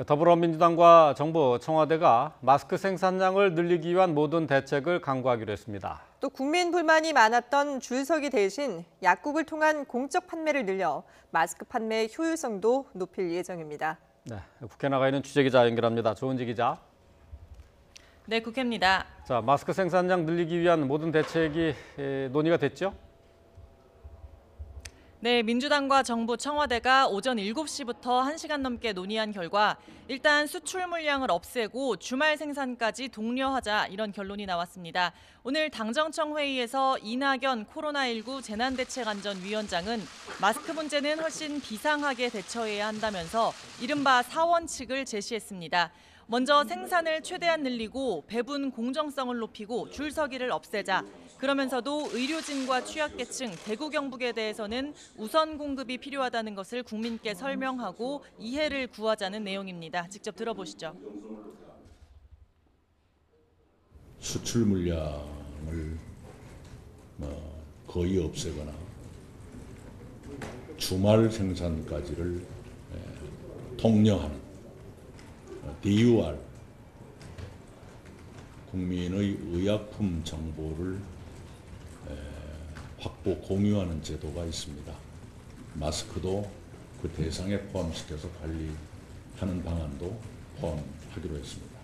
더불어민주당과 정부, 청와대가 마스크 생산량을 늘리기 위한 모든 대책을 강구하기로 했습니다. 또 국민 불만이 많았던 줄서기 대신 약국을 통한 공적 판매를 늘려 마스크 판매의 효율성도 높일 예정입니다. 네, 국회 나가 있는 취재기자 연결합니다. 조은지 기자. 네, 국회입니다. 자, 마스크 생산량 늘리기 위한 모든 대책이 논의가 됐죠? 네, 민주당과 정부, 청와대가 오전 7시부터 1시간 넘게 논의한 결과 일단 수출 물량을 없애고 주말 생산까지 독려하자 이런 결론이 나왔습니다. 오늘 당정청 회의에서 이낙연 코로나19 재난대책안전위원장은 마스크 문제는 훨씬 비상하게 대처해야 한다면서 이른바 4원칙을 제시했습니다. 먼저 생산을 최대한 늘리고 배분 공정성을 높이고 줄서기를 없애자. 그러면서도 의료진과 취약계층, 대구 경북에 대해서는 우선 공급이 필요하다는 것을 국민께 설명하고 이해를 구하자는 내용입니다. 직접 들어보시죠. 수출 물량을 거의 없애거나 주말 생산까지를 독려하는 DUR, 국민의 의약품 정보를 확보 공유하는 제도가 있습니다. 마스크도 그 대상에 포함시켜서 관리하는 방안도 포함하기로 했습니다.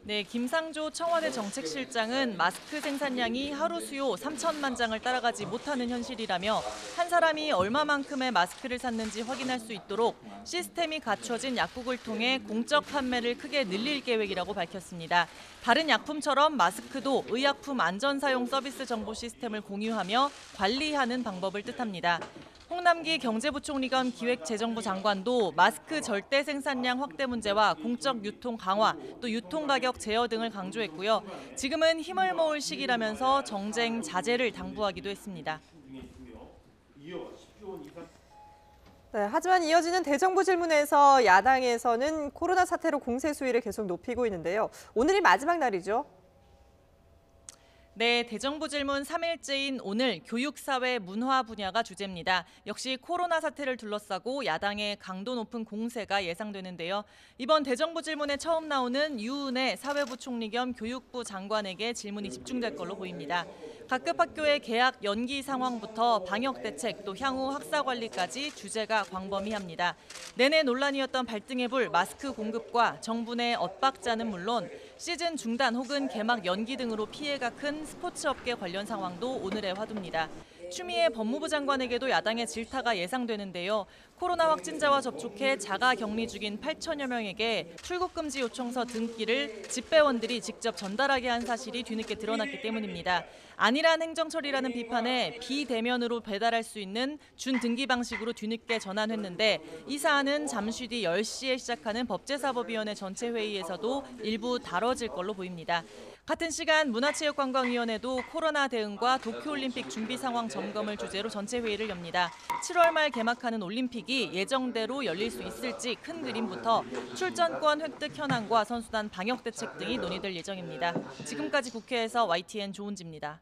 네, 김상조 청와대 정책실장은 마스크 생산량이 하루 수요 3천만 장을 따라가지 못하는 현실이라며 한 사람이 얼마만큼의 마스크를 샀는지 확인할 수 있도록 시스템이 갖춰진 약국을 통해 공적 판매를 크게 늘릴 계획이라고 밝혔습니다. 다른 약품처럼 마스크도 의약품 안전사용 서비스 정보 시스템을 공유하며 관리하는 방법을 뜻합니다. 홍남기 경제부총리 겸 기획재정부 장관도 마스크 절대 생산량 확대 문제와 공적 유통 강화, 또 유통 가격 제어 등을 강조했고요. 지금은 힘을 모을 시기라면서 정쟁 자제를 당부하기도 했습니다. 네, 하지만 이어지는 대정부 질문에서 야당에서는 코로나 사태로 공세 수위를 계속 높이고 있는데요. 오늘이 마지막 날이죠. 네, 대정부 질문 3일째인 오늘 교육사회 문화 분야가 주제입니다. 역시 코로나 사태를 둘러싸고 야당의 강도 높은 공세가 예상되는데요. 이번 대정부 질문에 처음 나오는 유은혜 사회부 총리 겸 교육부 장관에게 질문이 집중될 걸로 보입니다. 각급 학교의 개학 연기 상황부터 방역 대책 또 향후 학사 관리까지 주제가 광범위합니다. 내내 논란이었던 발등에불 마스크 공급과 정부 내 엇박자는 물론 시즌 중단 혹은 개막 연기 등으로 피해가 큰 스포츠 업계 관련 상황도 오늘의 화두입니다. 추미애 법무부 장관에게도 야당의 질타가 예상되는데요. 코로나 확진자와 접촉해 자가 격리 중인 8천여 명에게 출국금지 요청서 등기를 집배원들이 직접 전달하게 한 사실이 뒤늦게 드러났기 때문입니다. 안일한 행정처리라는 비판에 비대면으로 배달할 수 있는 준등기 방식으로 뒤늦게 전환했는데 이 사안은 잠시 뒤 10시에 시작하는 법제사법위원회 전체 회의에서도 일부 다뤄질 걸로 보입니다. 같은 시간 문화체육관광위원회도 코로나 대응과 도쿄올림픽 준비 상황 점검을 주제로 전체 회의를 엽니다. 7월 말 개막하는 올림픽이 예정대로 열릴 수 있을지 큰 그림부터 출전권 획득 현황과 선수단 방역 대책 등이 논의될 예정입니다. 지금까지 국회에서 YTN 조은지입니다.